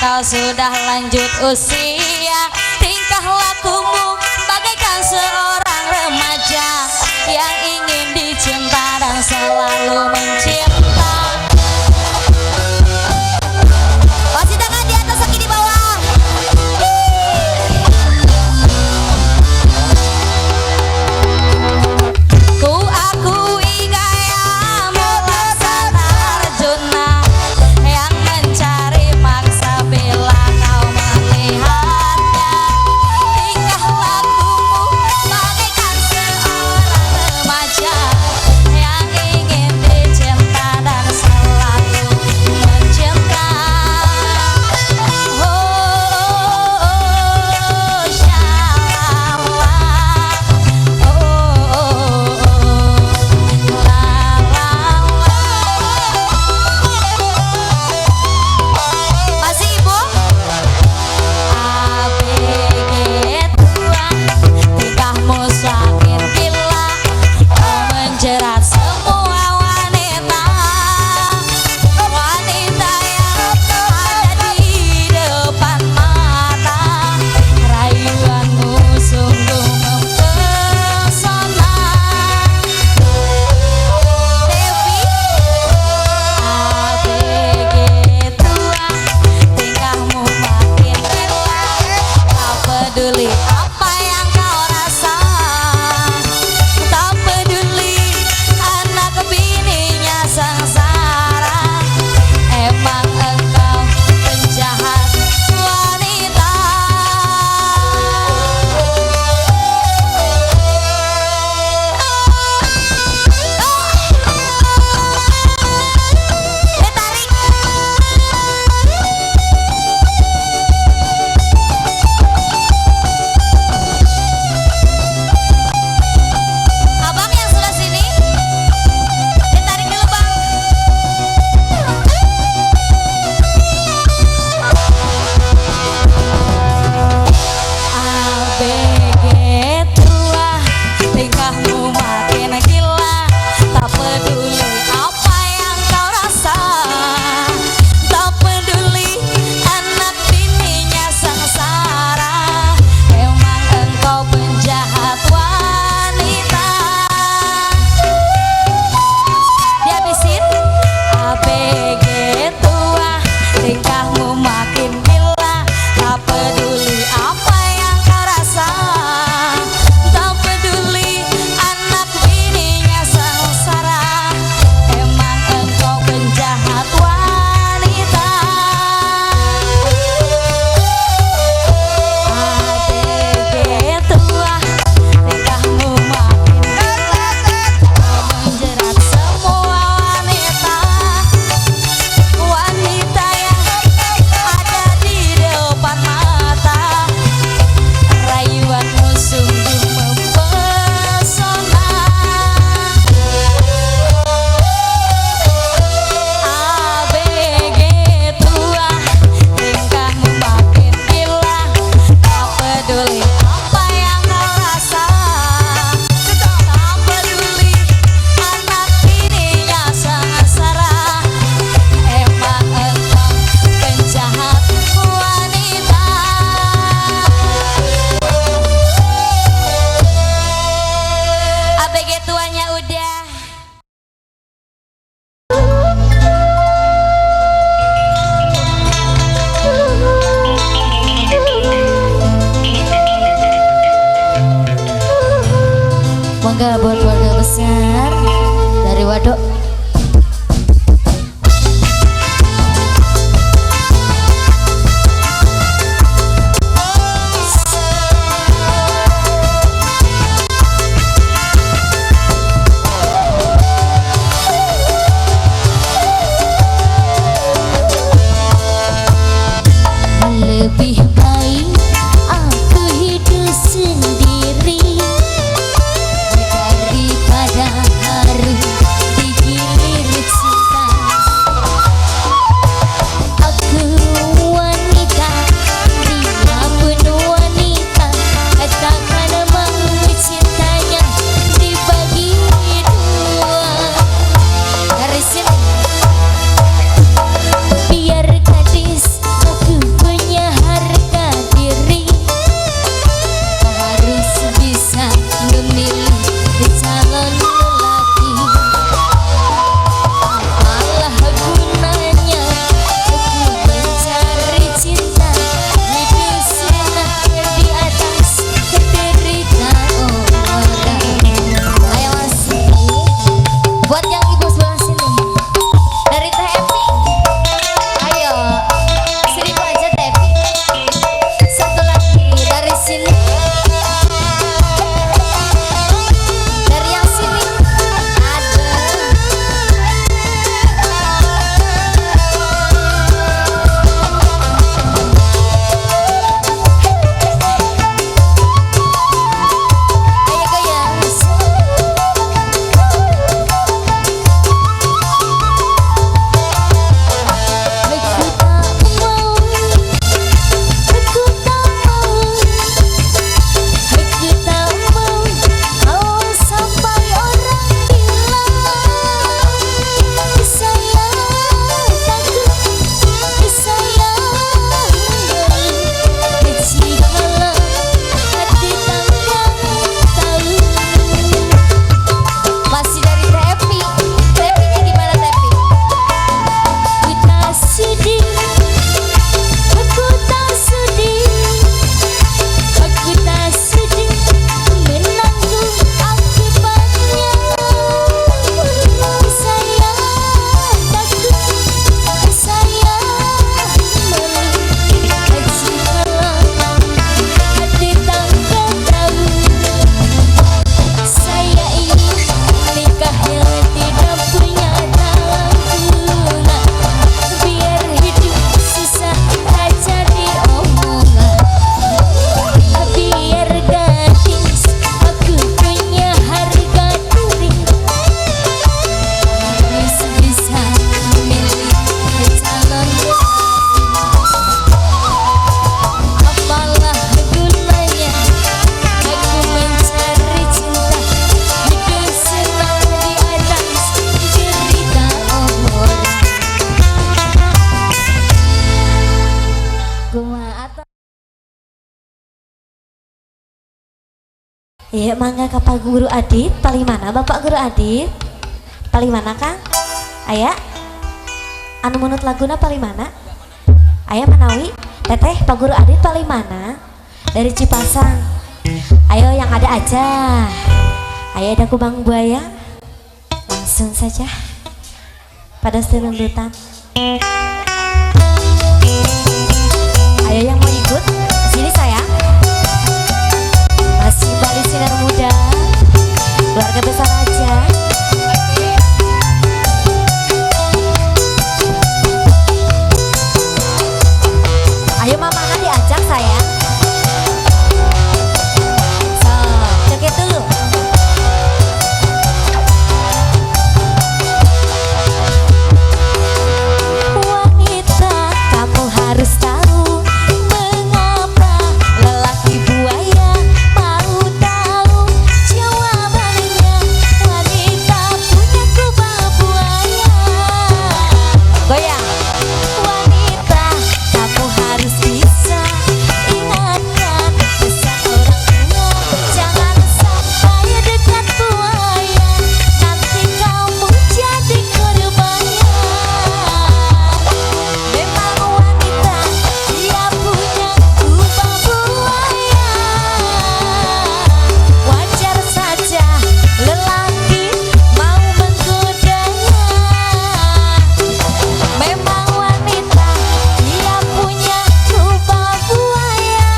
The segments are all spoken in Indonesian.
engkau sudah lanjut usia. Tingkah lakumu bagaikan seorang remaja yang ingin dicinta dan selalu mencinta. Kasih tangan di atas, kaki di bawah. Ku akui gayamu laksana Arjuna yang mencari mangsa bila kau melihatnya. Tingkah lakumu bagaikan seorang remaja yang ingin dicinta dan selalu mencinta. Oh, shalala, masih ibu? ABG tua, tingkahmu semakin gila, kau menjerat semua wanita. Wanita yang ada di depan mata, rayuanmu sungguh mempesona. Devi, ABG tua, tingkahmu makin gila, tak peduli apa yang kau rasa, tak peduli anak bininya sengsara. Emang engkau penjahat wanita. Tarik. Abang yang sudah sini, ditarik dulu bang. ABG tua, tingkahmu makin gila, tak peduli apa yang kau rasa, tak peduli anak bininya sengsara. Emang engkau penjahat wanita. Dihabisin. ABG tua, tingkahmu makin gila, tak peduli apa yang kau rasa, tak peduli anak bininya sengsara. Emang engkau penjahat wanita. ABG tua, tingkahmu makin gila, kau menjerat semua wanita. Wanita yang ada di depan mata, rayuanmu sungguh mempesona. ABG tua, tingkahmu makin gila, tak peduli apa yang kau rasa, tak peduli anak bininya sengsara. Emang engkau penjahat wanita. ABG tuanya udah. Mangga buat keluarga besar dari Waduk. Lebih baik aku hidup sendiri daripada harus Iya, mangga ke Pak Guru Adit. Paling mana Bapak Guru Adit? Paling mana Kang? Ayah? Anu menurut laguna paling mana? Ayah Manawi? Teteh Pak Guru Adit paling mana? Dari Cipasang. Ayo yang ada aja. Ayah ada kubang buaya. Langsung saja. Pada serundutan. Ayo yang mau ikut sini sayang. Masih Bali Sinar Muda, keluarga besar aja. Ayo mama diajak sayang. So, joget dulu. Wanita, kamu harus tahu mengapa lelaki buaya mau tahu jawabannya. Wanita punya kubah buaya. Goyang. Wanita, kamu harus bisa ingatkan pesan orang tua. Jangan sampai dekat buaya, nanti kamu jadi korbannya. Memang wanita dia punya kubah buaya. Wajar saja lelaki mau menggodanya. Memang wanita dia punya kubah buaya.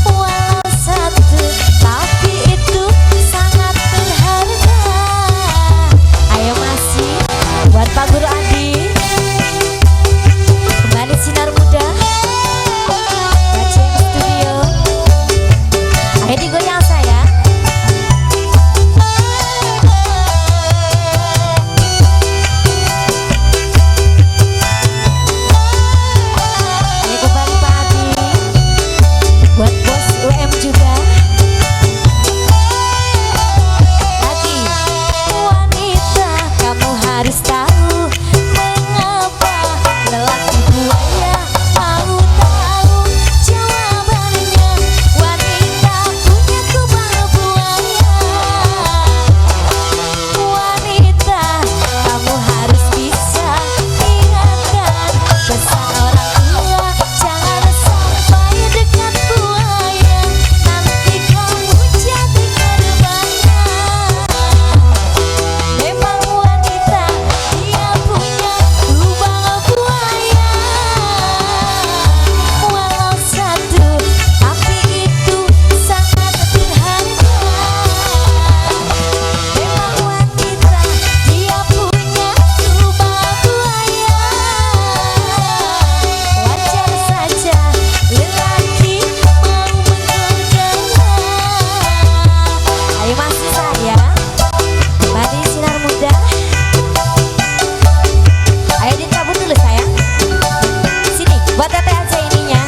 Walau satu tapi itu sangat berharga. Ayo masih buat Pak Guru Adi. Kembali Sinar Muda. Bacem Studio. Ayo digoyang saya. Ayo kembali Pak Adi. Buat bos UM juga. Adi, wanita kamu harus tahu mengapa lelaki buaya mau tahu jawabannya. Wanita punya kubah buaya. Wanita kamu harus bisa ingatkan pesan orang tua. Jangan sampai dekat buaya, nanti kamu jadi korbannya. Memang wanita dia punya kubah buaya. Walau satu tapi itu sangat berharga. Memang wanita dia punya kubah buaya. Wajar saja lelaki mau menggodanya. Ayo masih sayang. Kembali Sinar Muda. Ayo dicabut dulu sayang. Sini buat teteh aja ininya.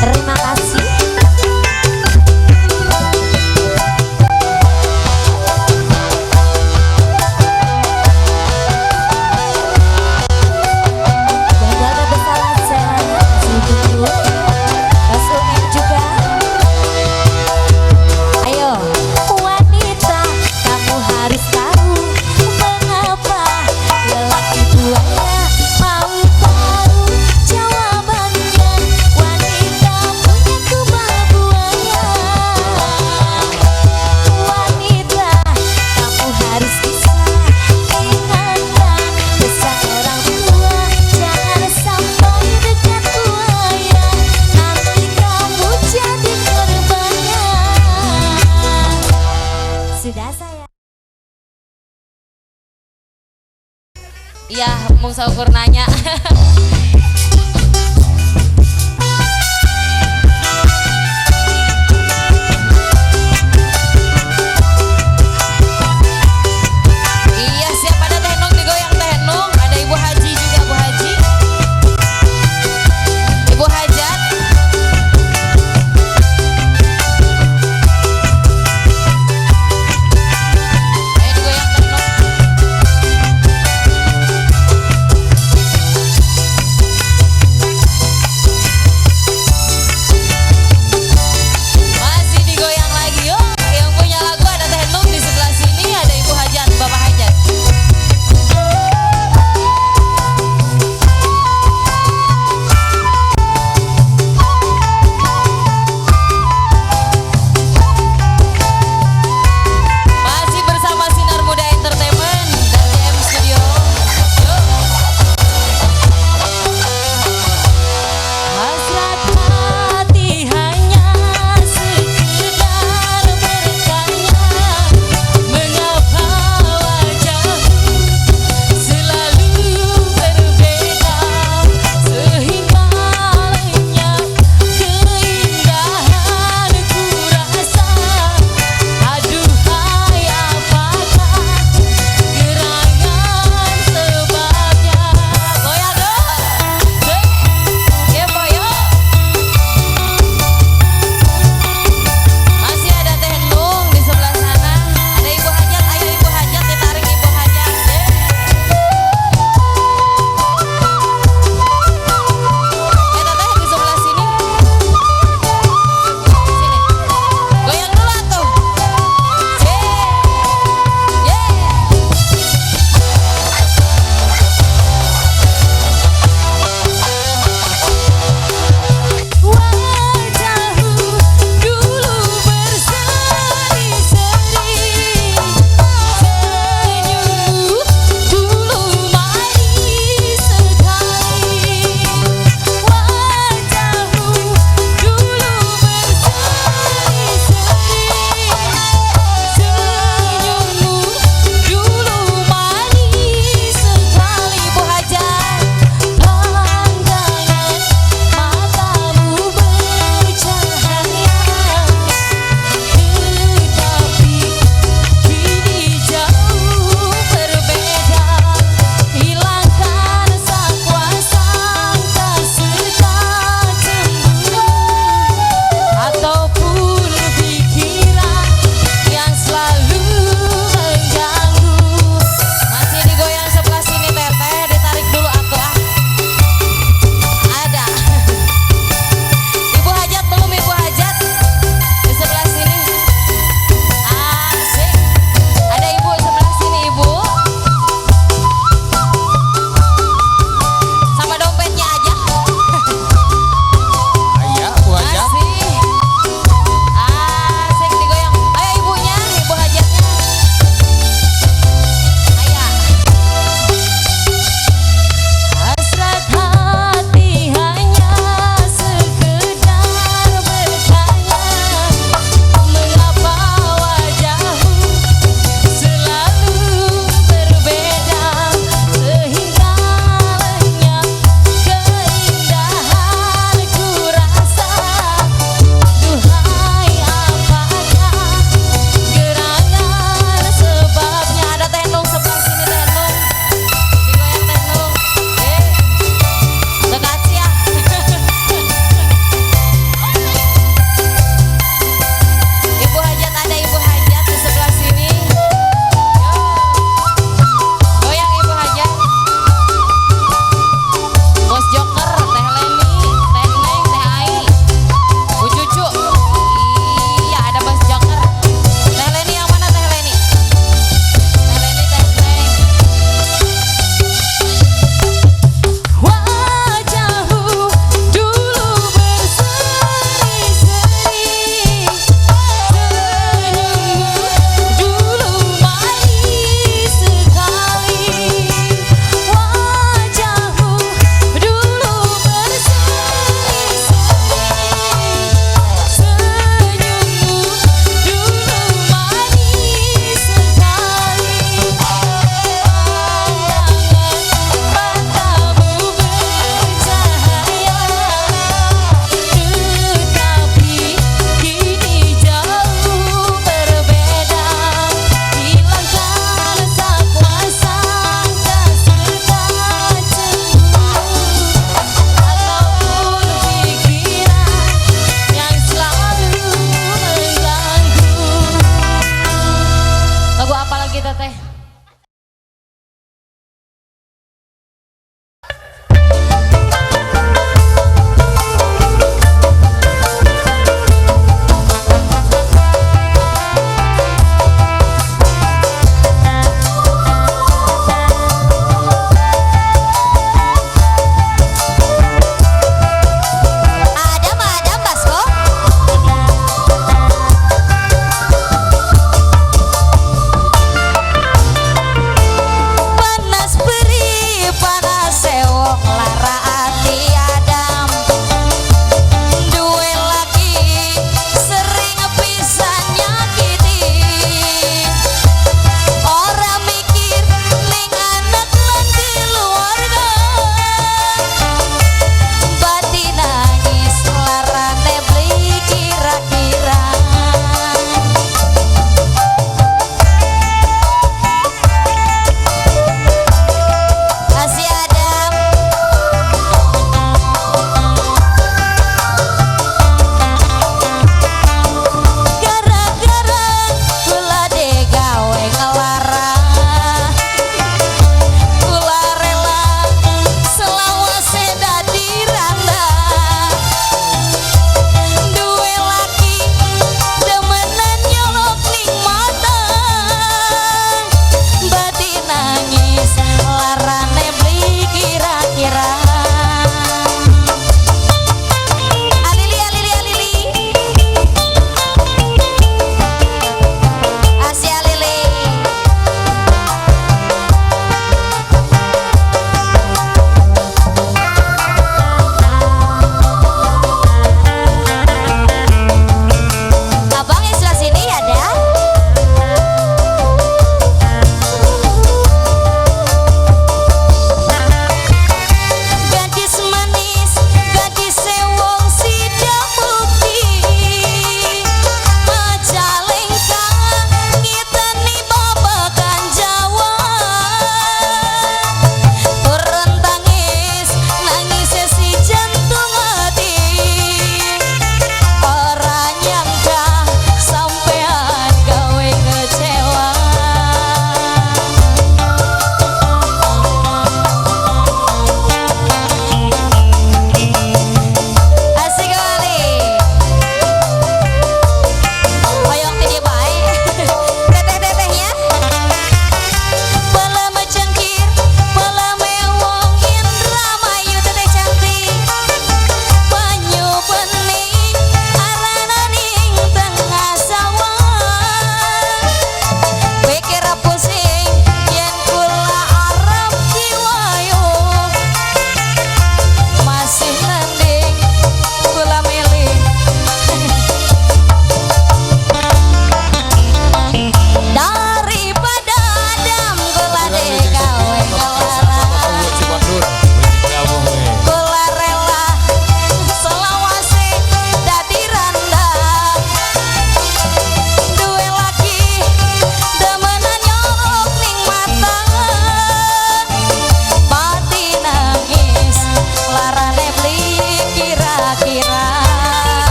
Terima kasih. Dan keluarga besar aja. Masih tunggu. Pas UM juga. Ayo, wanita kamu harus tahu mengapa lelaki buaya mau tahu jawabannya. Wanita punya kubah buaya. Wanita kamu harus bisa ingatkan pesan orang tua. Jangan sampai dekat buaya, nanti kamu jadi korbannya. Sudah saya. Iya, mau saukur nanya. Iya, siap ada Teh Nung digoyang Teh Nung. Ada Ibu Haji juga, Bu Haji. Ibu Hajat. Ayo digoyang Teh Nung.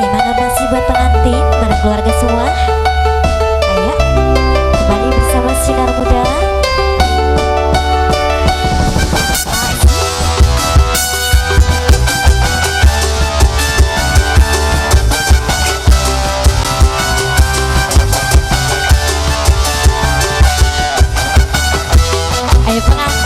Terima kasih buat pengantin, bareng keluarga semua. Ayo, kembali bersama Sinar Muda. Ayo pengantin.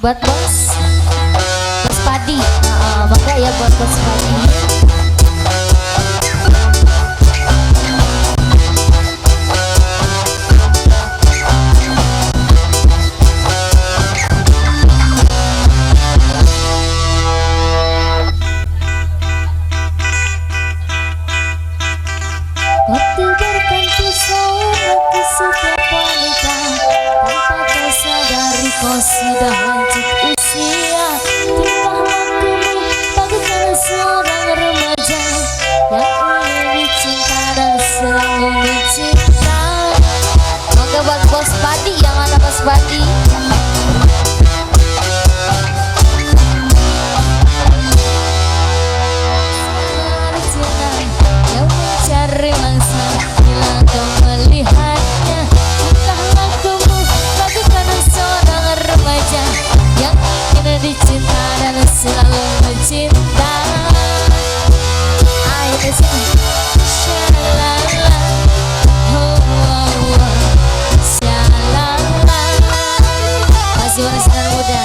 buat bos Padi. Maka ya buat bos Padi. Waktu berganti pesona ke setiap wanita, tanpa kau sadari kau sudah lanjut usia. Tingkah lakumu bagaikan seorang remaja yang ingin dicinta dan selalu mencinta. Maka buat bos Padi, yang ada bos Padi. Cari mangsa bila kau melihatnya, tingkah lakumu bagaikan seorang remaja yang ingin dicinta dan selalu mencinta. Ayo ke sini. Shalala, oh, oh, oh. Shalala. Masih warisan muda.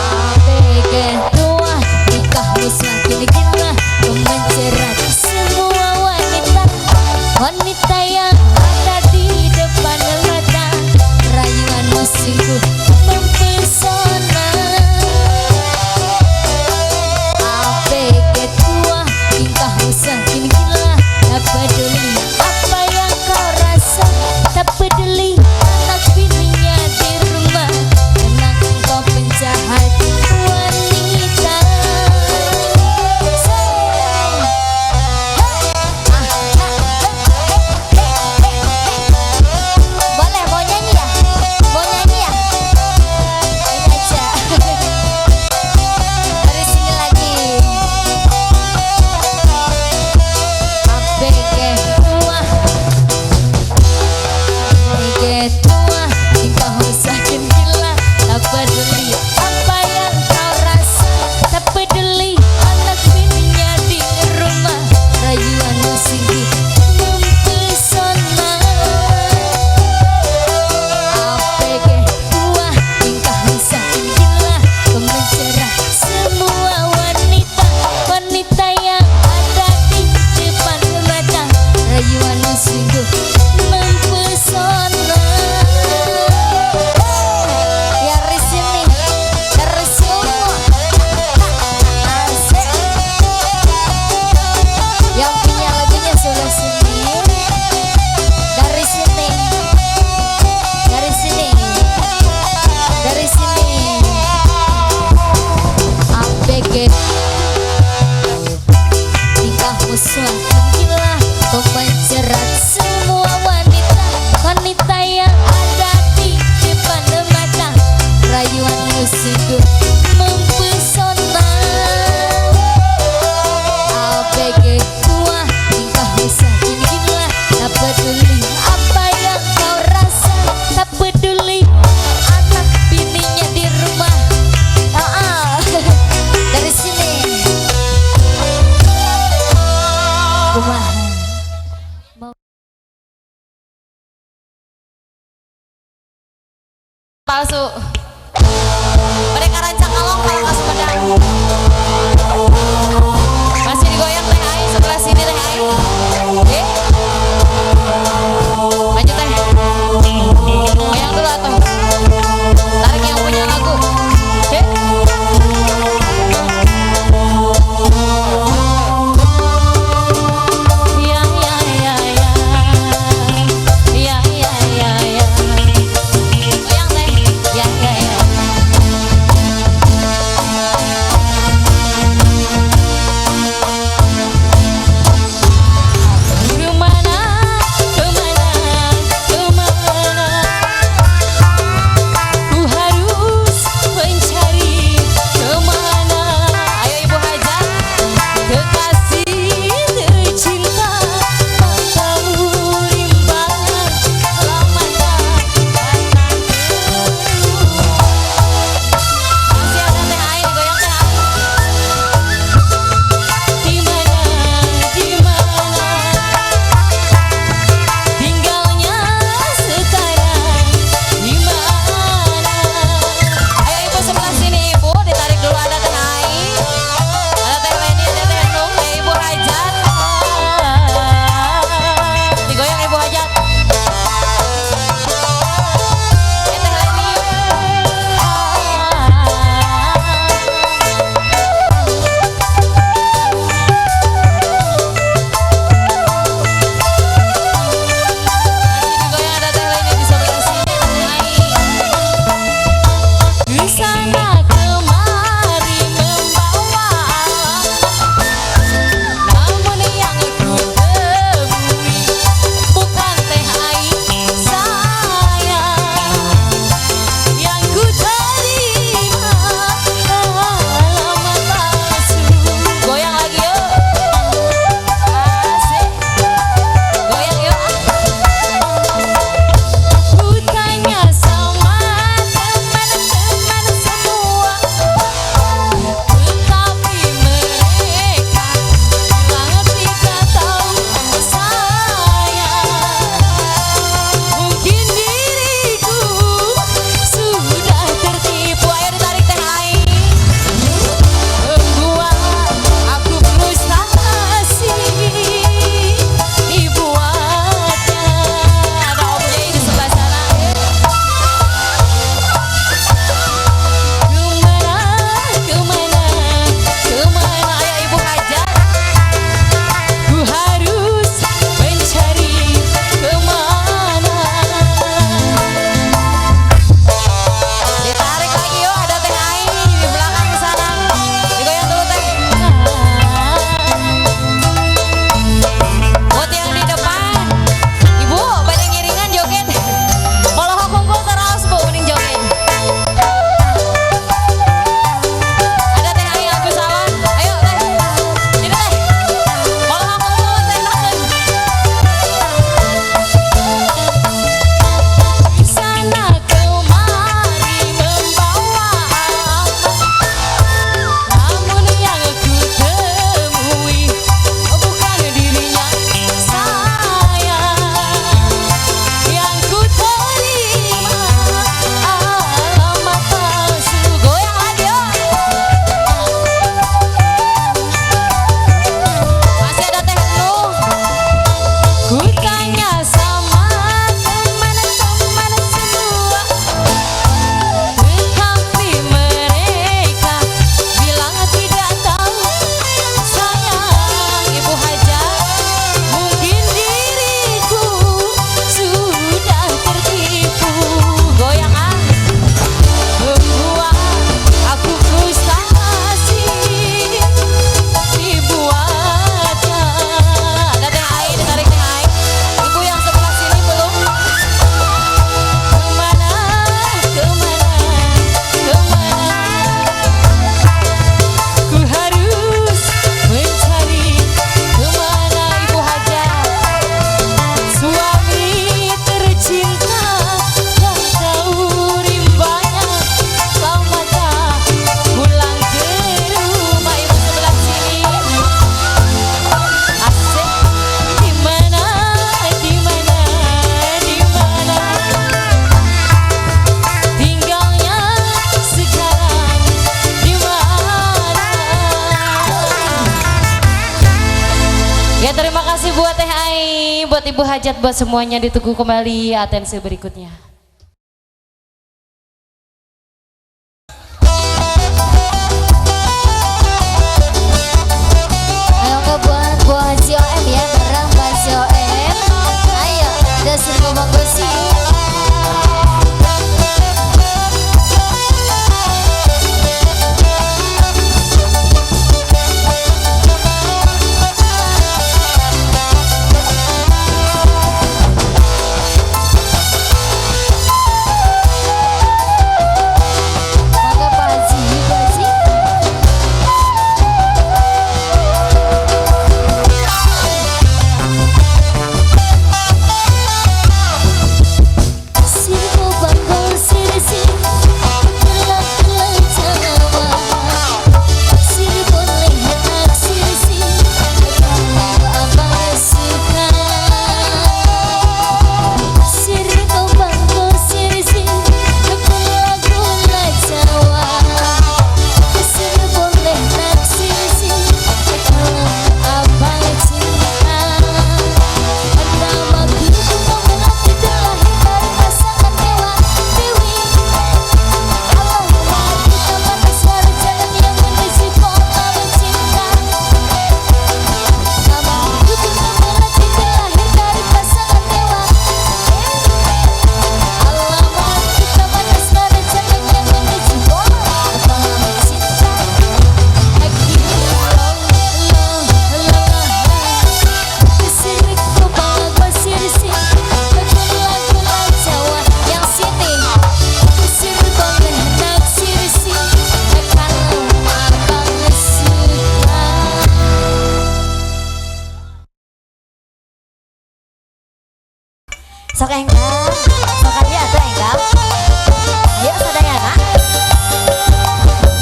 ABG tua, nikahmu semakin gila, mencerat semua wanita, wanita yang ada di depan mata. Rayuanmu sungguh mempesona. ABG tua, tingkahmu semakin gila, tak peduli apa yang kau rasa, tak peduli anak bininya di rumah. Tenang, kau penjahat wanita. Boleh, mau nyanyi ya? Mau nyanyi ya? Ini aja. Dari sini lagi. ABG tua, ABG tua, tingkahmu semakin gila, tak peduli apa yang kau rasa, tak peduli anak bininya di rumah. Rayuanmu sungguh mempesona. ABG tua, tingkahmu semakin gila, kau mencerah semua wanita, wanita yang ada di depan mata. Rayuanmu sungguh mempesona. Ya dari sini, dari semua. Asik. Yang punya lagunya sudah sini. Dari sini, dari sini, dari sini. ABG, tingkahmu semakin gila, kau mencerat semua wanita, wanita yang ada di depan mata. Rayuanmu sungguh mempesona. ABG tua, tingkahmu semakin gila, tak peduli apa yang kau rasa, tak peduli anak bininya di rumah. Dari sini. Kumaha. Palsu. Mereka rancang kalong kalau nggak Sumedang. Masih digoyang teh Ai, sebelah sini teh Ai. Lanjut teh. Goyang dulu atau tarik yang punya lagu. Ya ya ya ya. Ya ya ya ya. Goyang teh. Ya ya. buat Teh Ai, buat Ibu Hajat, buat semuanya ditunggu kembali atensi berikutnya. Ayo buat Bu Haji OM ya, bareng Bu Haji OM. Ayo, dasar ngomong gosi. Sok engkang, sok aja atau engkang. Yuk sadayana.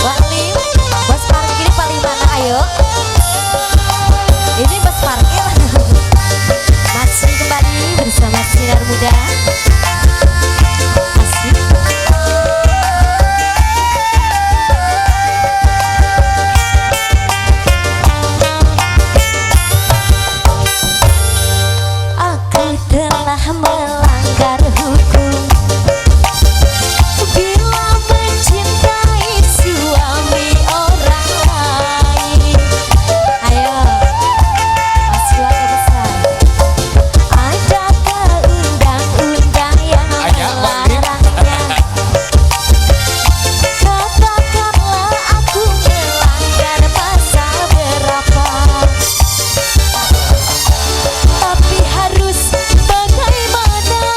Buat Lim, bos parkir ini paling mana ayo. Ini bos parkir. Masih kembali bersama Sinar Muda. Asik. Aku telah melanggar hukum bila mencintai suami orang lain. Ayo, Mas keluarga besar. Adakah undang-undang yang melarangnya? Katakanlah aku melanggar pasal berapa? Tapi harus bagaimana?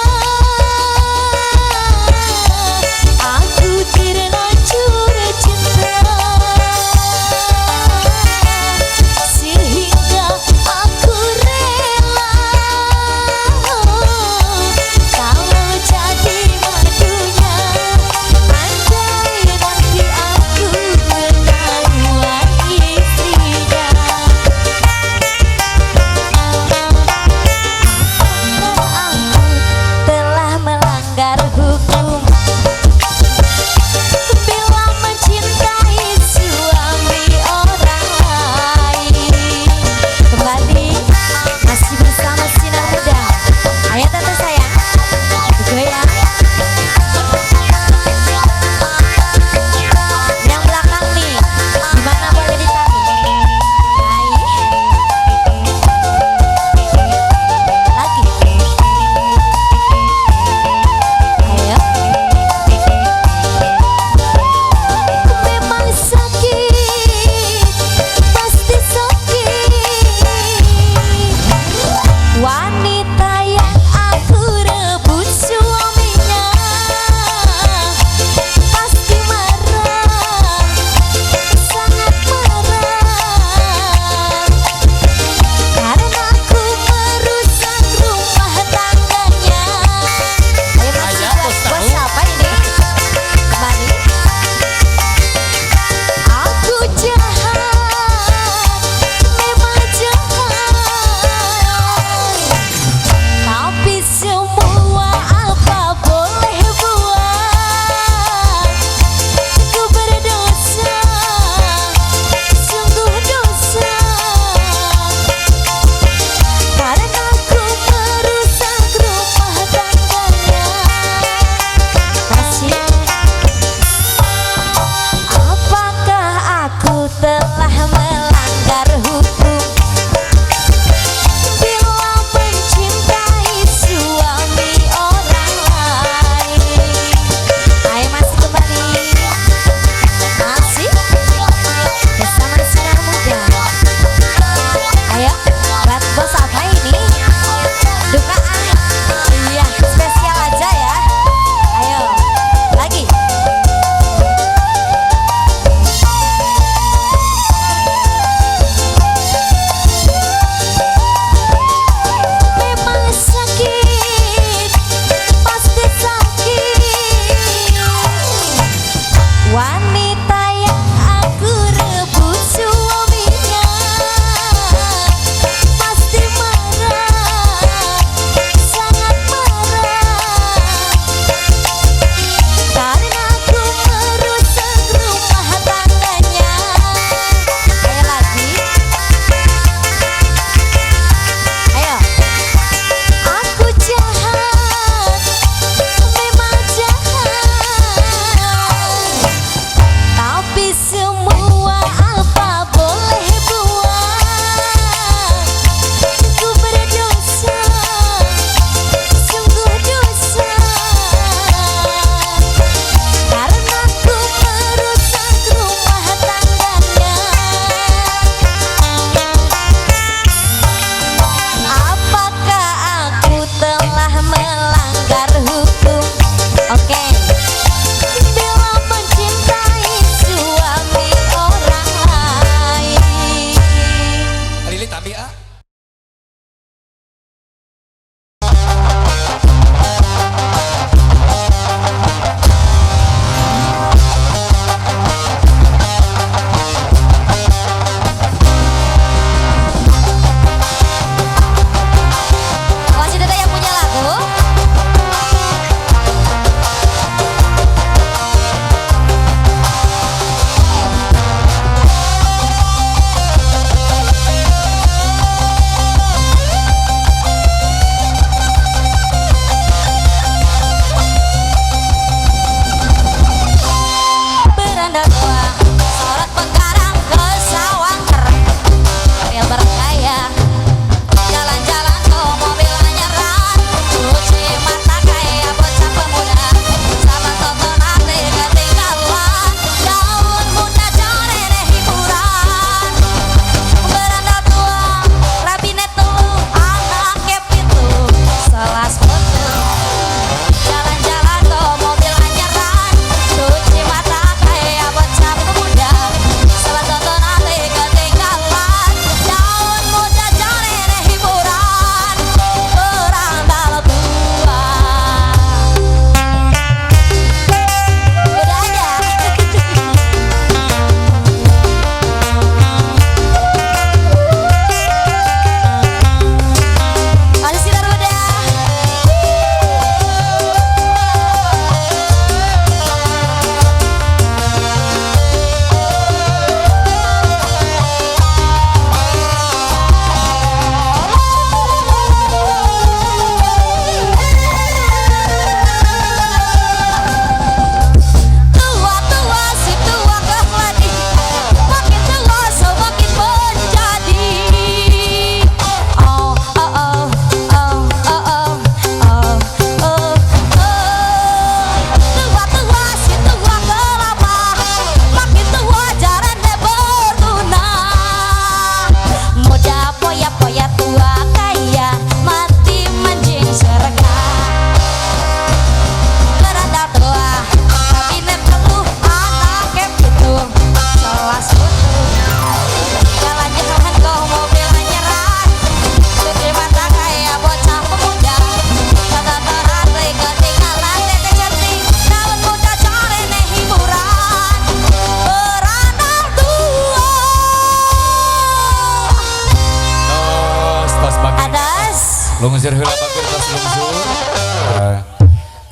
Lungsur heula bakir tos lungsur.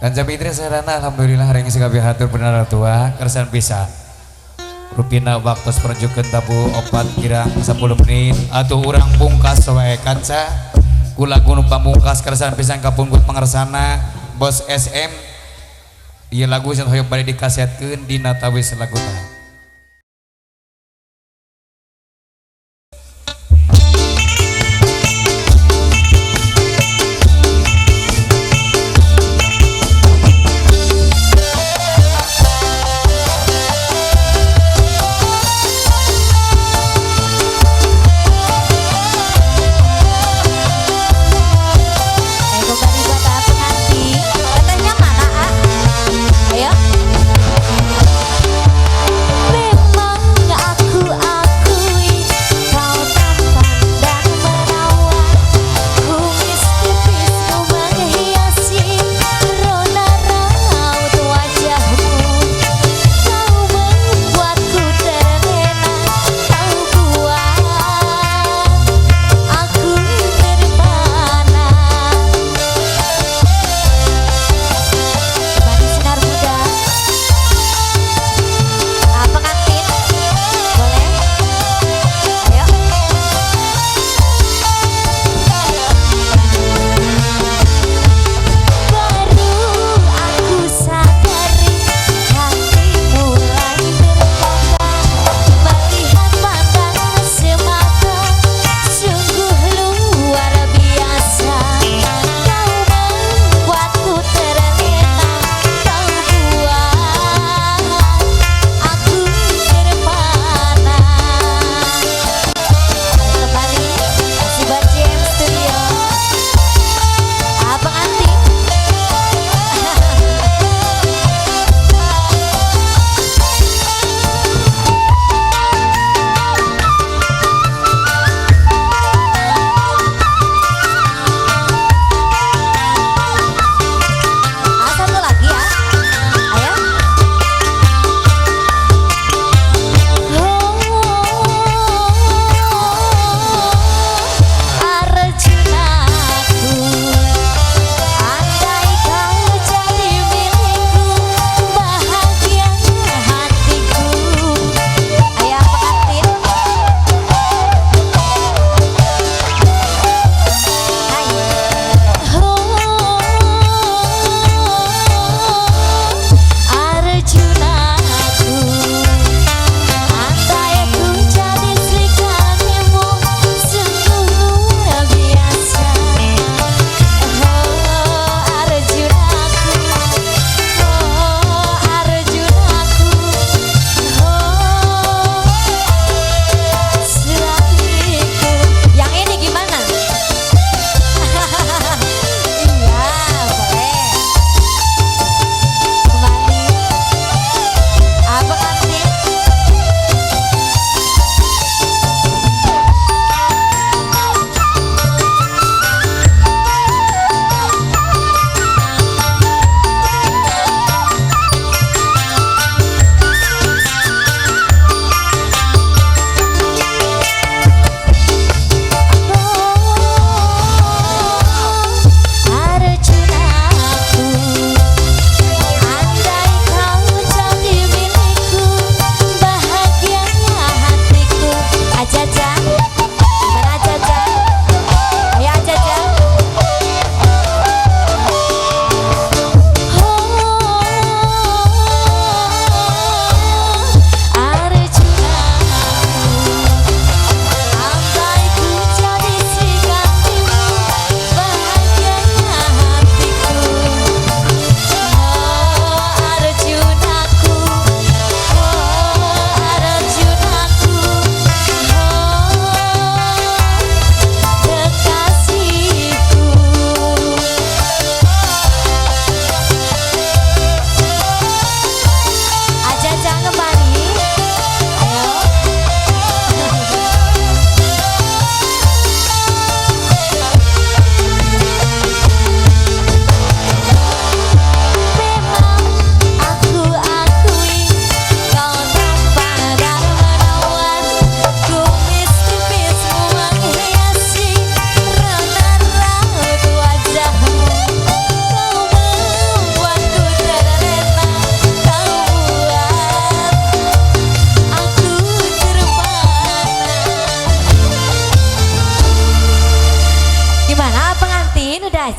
Kanca Fitri sarana alhamdulillah hari ini sagabi hatur benar tua kersan pisan. Rupina waktu perunjukan tabu opat kirang 10 menit atau urang pungkas wae kanca kula gunung pamungkas kersan pisan kapungkut pangersana Bos SM. Ieu lagu sing hoyong bade dikasetkeun dina tawis laguna. Tetehnya mana, ah? Ayo.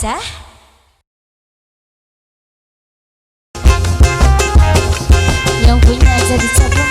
Aisyah. Yang punya aja dicoba.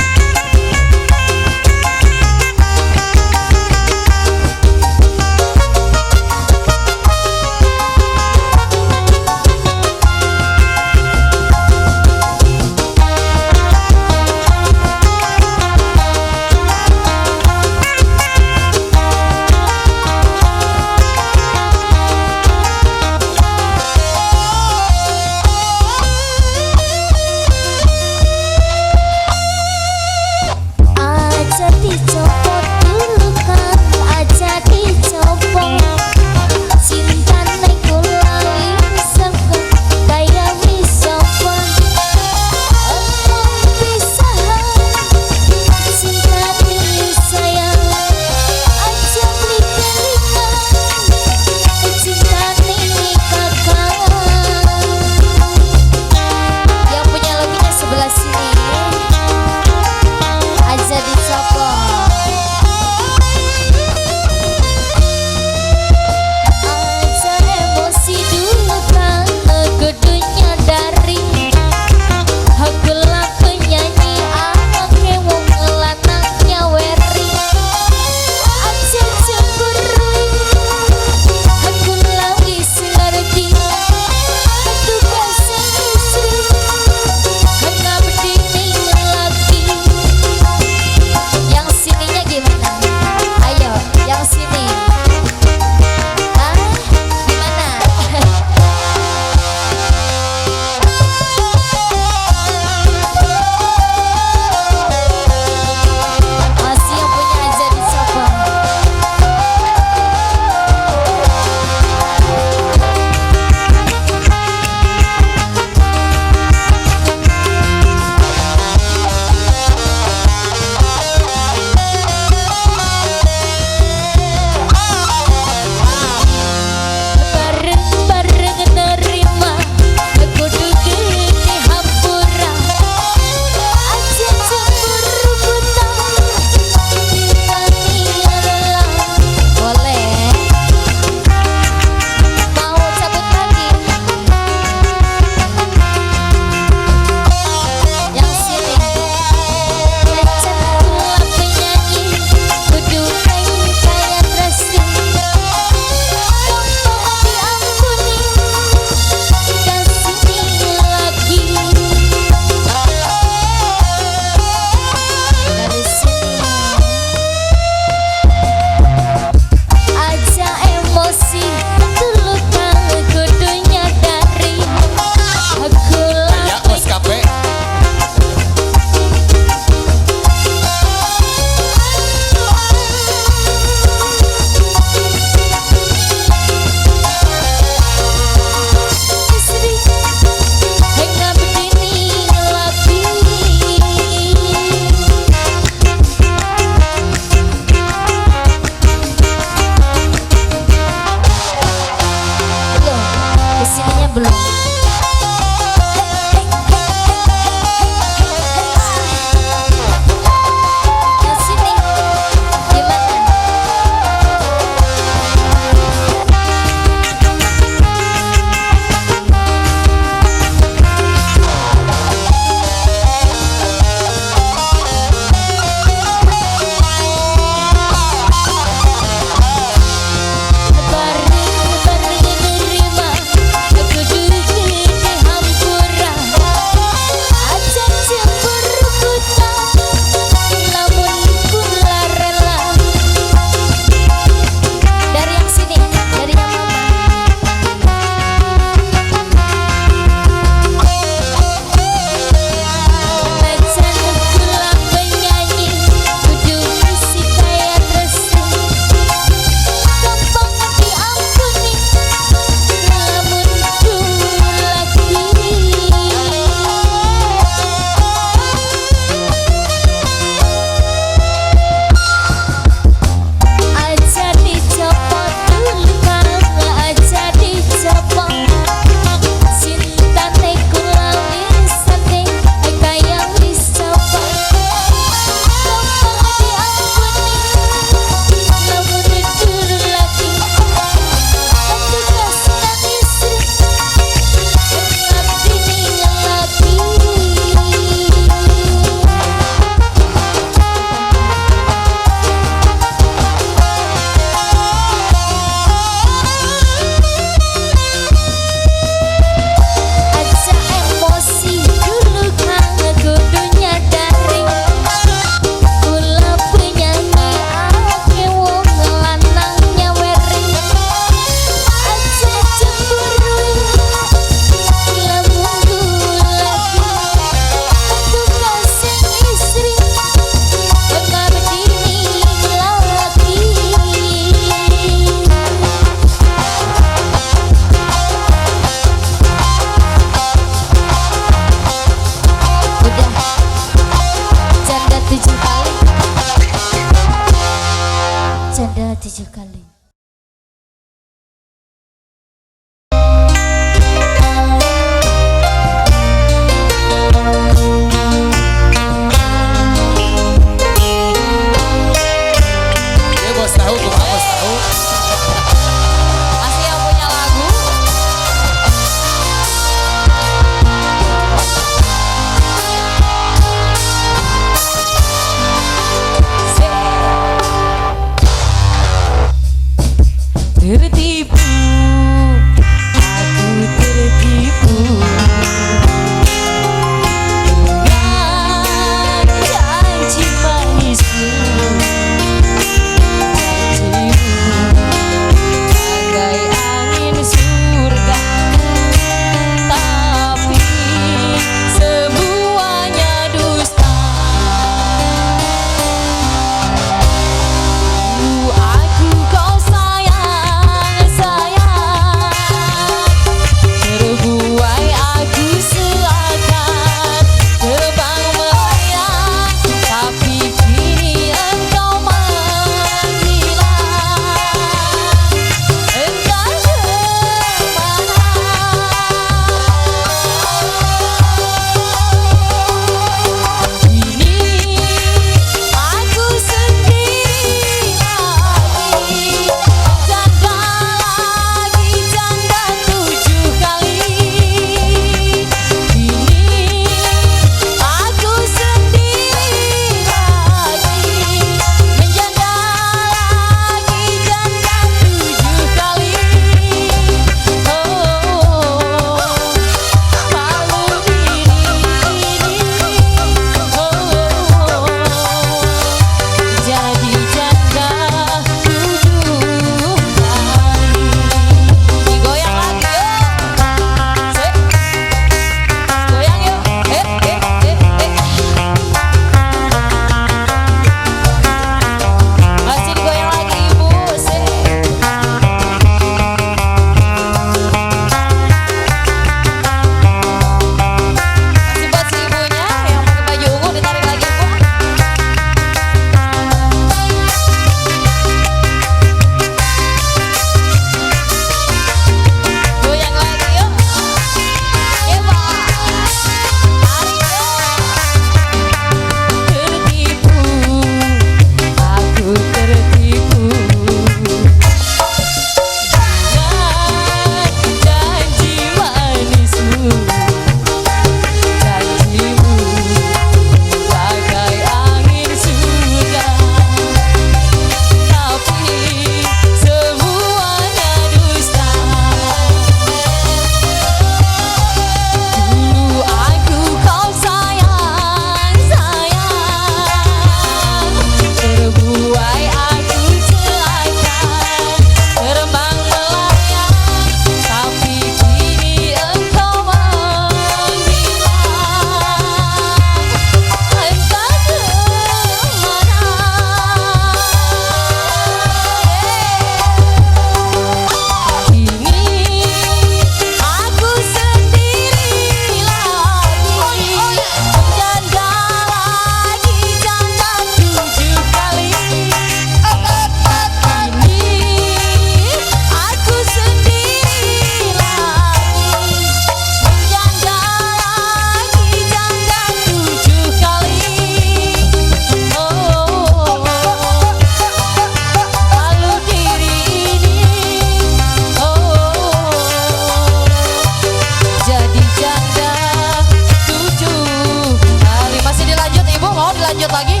lanjut lagi.